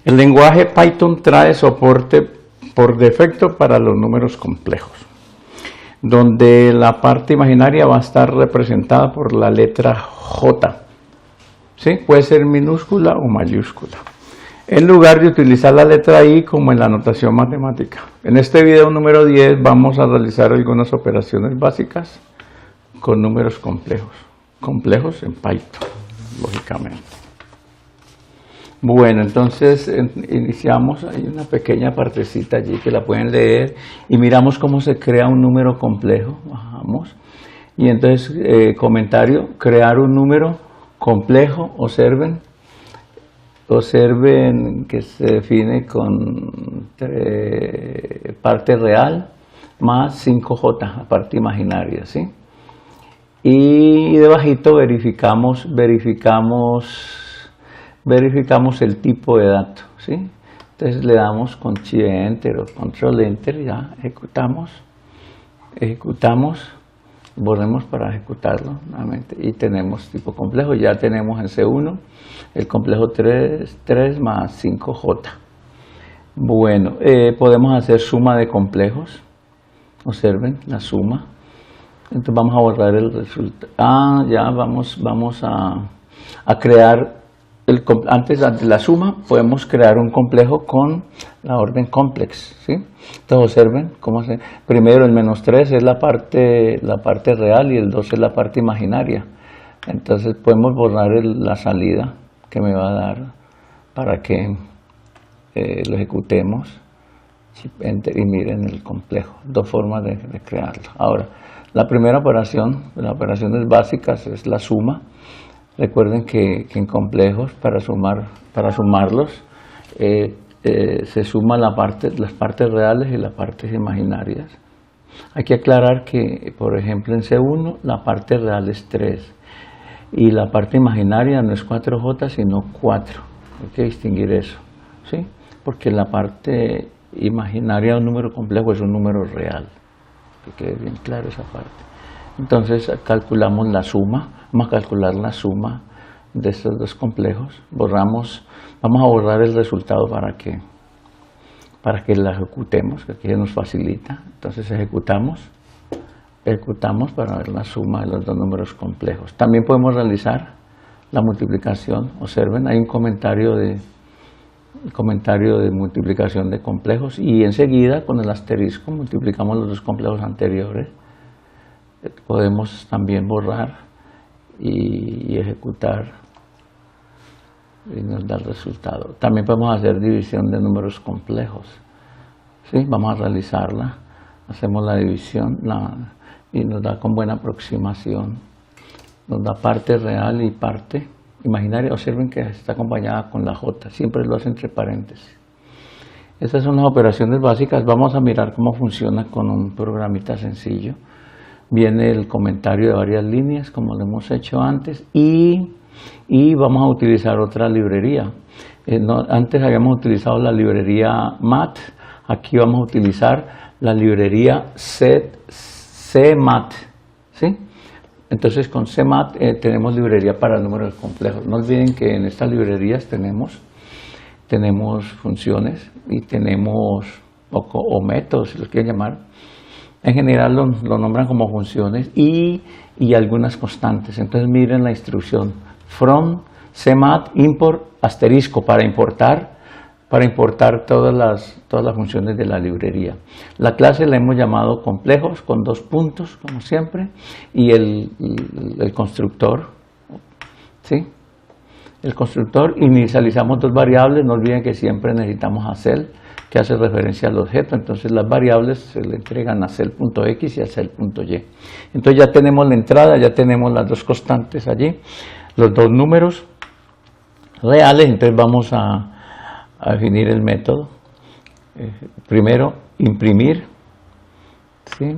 El lenguaje Python trae soporte por defecto para los números complejos, donde la parte imaginaria va a estar representada por la letra J. ¿Sí? Puede ser minúscula o mayúscula, en lugar de utilizar la letra I como en la notación matemática. En este video número 10 vamos a realizar algunas operaciones básicas con números complejos en Python, lógicamente. Bueno, entonces iniciamos, hay una pequeña partecita allí que la pueden leer y miramos cómo se crea un número complejo. Bajamos y entonces comentario, crear un número complejo, observen que se define con parte real más 5J, la parte imaginaria, ¿sí? Y debajito verificamos el tipo de dato, ¿sí? Entonces le damos con Shift Enter o Control Enter, ya ejecutamos, volvemos para ejecutarlo nuevamente y tenemos tipo complejo. Ya tenemos en C1 el complejo 3 más 5J. Bueno, podemos hacer suma de complejos, observen la suma. Entonces vamos a borrar el resultado. Ya vamos a crear antes de la suma podemos crear un complejo con la orden complex, ¿sí? Entonces observen cómo primero el -3 es la parte real y el 2 es la parte imaginaria. Entonces podemos borrar la salida que me va a dar para que lo ejecutemos. Enter, y miren el complejo, dos formas de crearlo. Ahora, la primera operación, las operaciones básicas es la suma. Recuerden que en complejos, para sumarlos, se suma las partes reales y las partes imaginarias. Hay que aclarar que, por ejemplo, en C1 la parte real es 3 y la parte imaginaria no es 4J sino 4. Hay que distinguir eso, ¿sí? Porque la parte imaginaria de un número complejo es un número real. Que quede bien claro esa parte. Entonces calculamos la suma, vamos a calcular la suma de estos dos complejos, vamos a borrar el resultado para que la ejecutemos, que aquí nos facilita. Entonces ejecutamos para ver la suma de los dos números complejos. También podemos realizar la multiplicación, observen, hay un comentario de multiplicación de complejos y enseguida con el asterisco multiplicamos los dos complejos anteriores. Podemos también borrar y ejecutar y nos da el resultado. También podemos hacer división de números complejos, ¿sí? Vamos a realizarla, hacemos la división y nos da con buena aproximación, nos da parte real y parte imaginaria. Observen que está acompañada con la J, siempre lo hace entre paréntesis. Estas son las operaciones básicas. Vamos a mirar cómo funciona con un programita sencillo. Viene el comentario de varias líneas, como lo hemos hecho antes, y vamos a utilizar otra librería. Antes habíamos utilizado la librería mat, aquí vamos a utilizar la librería cmat, ¿sí? Entonces con cmat tenemos librería para números complejos. No olviden que en estas librerías tenemos funciones y tenemos o métodos, si los quieren llamar. En general lo nombran como funciones y algunas constantes. Entonces miren la instrucción from cmat import asterisco para importar todas las funciones de la librería. La clase la hemos llamado complejos con 2 puntos, como siempre, y el constructor, ¿sí? El constructor, inicializamos 2 variables. No olviden que siempre necesitamos a cell, que hace referencia al objeto. Entonces las variables se le entregan a cell.x y a cell.y. Entonces ya tenemos la entrada, ya tenemos las 2 constantes allí, los 2 números reales. Entonces vamos a definir el método. Primero imprimir, ¿sí?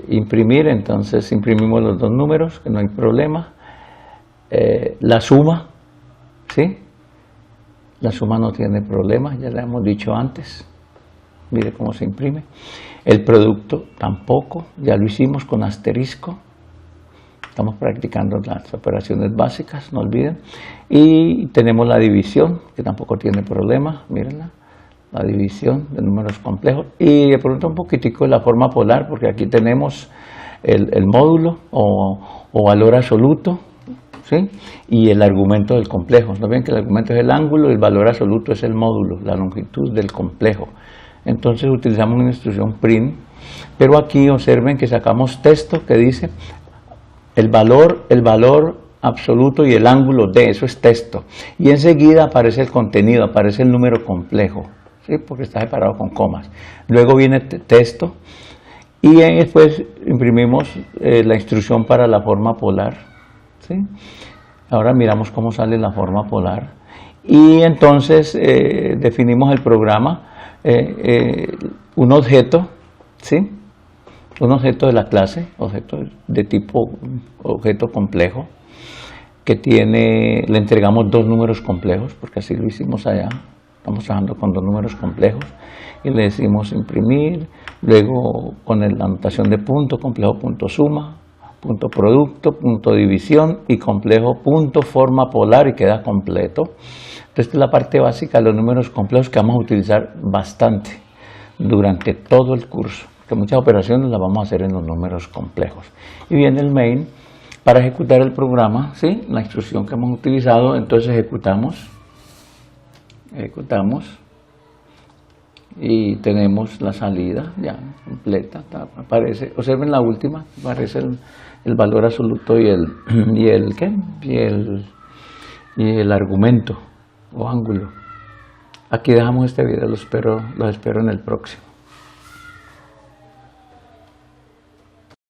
Imprimir, entonces imprimimos los 2 números, que no hay problema. La suma, ¿sí? La suma no tiene problema, ya le hemos dicho antes. Mire cómo se imprime. El producto tampoco, ya lo hicimos con asterisco. Estamos practicando las operaciones básicas, no olviden. Y tenemos la división, que tampoco tiene problema, mírenla. La división de números complejos. Y de pronto un poquitico de la forma polar, porque aquí tenemos el módulo o valor absoluto, ¿sí? Y el argumento del complejo. ¿No ven que el argumento es el ángulo y el valor absoluto es el módulo, la longitud del complejo? Entonces utilizamos una instrucción print, pero aquí observen que sacamos texto que dice el valor absoluto y el ángulo de, eso es texto. Y enseguida aparece el contenido, aparece el número complejo, ¿sí? Porque está separado con comas. Luego viene texto y después imprimimos la instrucción para la forma polar, ¿sí? Ahora miramos cómo sale la forma polar. Y entonces definimos el programa, un objeto, ¿sí? Un objeto de la clase, objeto de tipo objeto complejo, que le entregamos dos números complejos, porque así lo hicimos allá, estamos trabajando con dos números complejos, y le decimos imprimir, luego con la anotación de punto, complejo punto suma, punto producto, punto división y complejo punto forma polar, y queda completo. Entonces, esta es la parte básica de los números complejos que vamos a utilizar bastante durante todo el curso, que muchas operaciones las vamos a hacer en los números complejos. Y viene el main para ejecutar el programa, ¿sí? La instrucción que hemos utilizado. Entonces ejecutamos y tenemos la salida ya completa, aparece, observen la última, aparece el valor absoluto y el argumento o ángulo. Aquí dejamos este video, los espero en el próximo.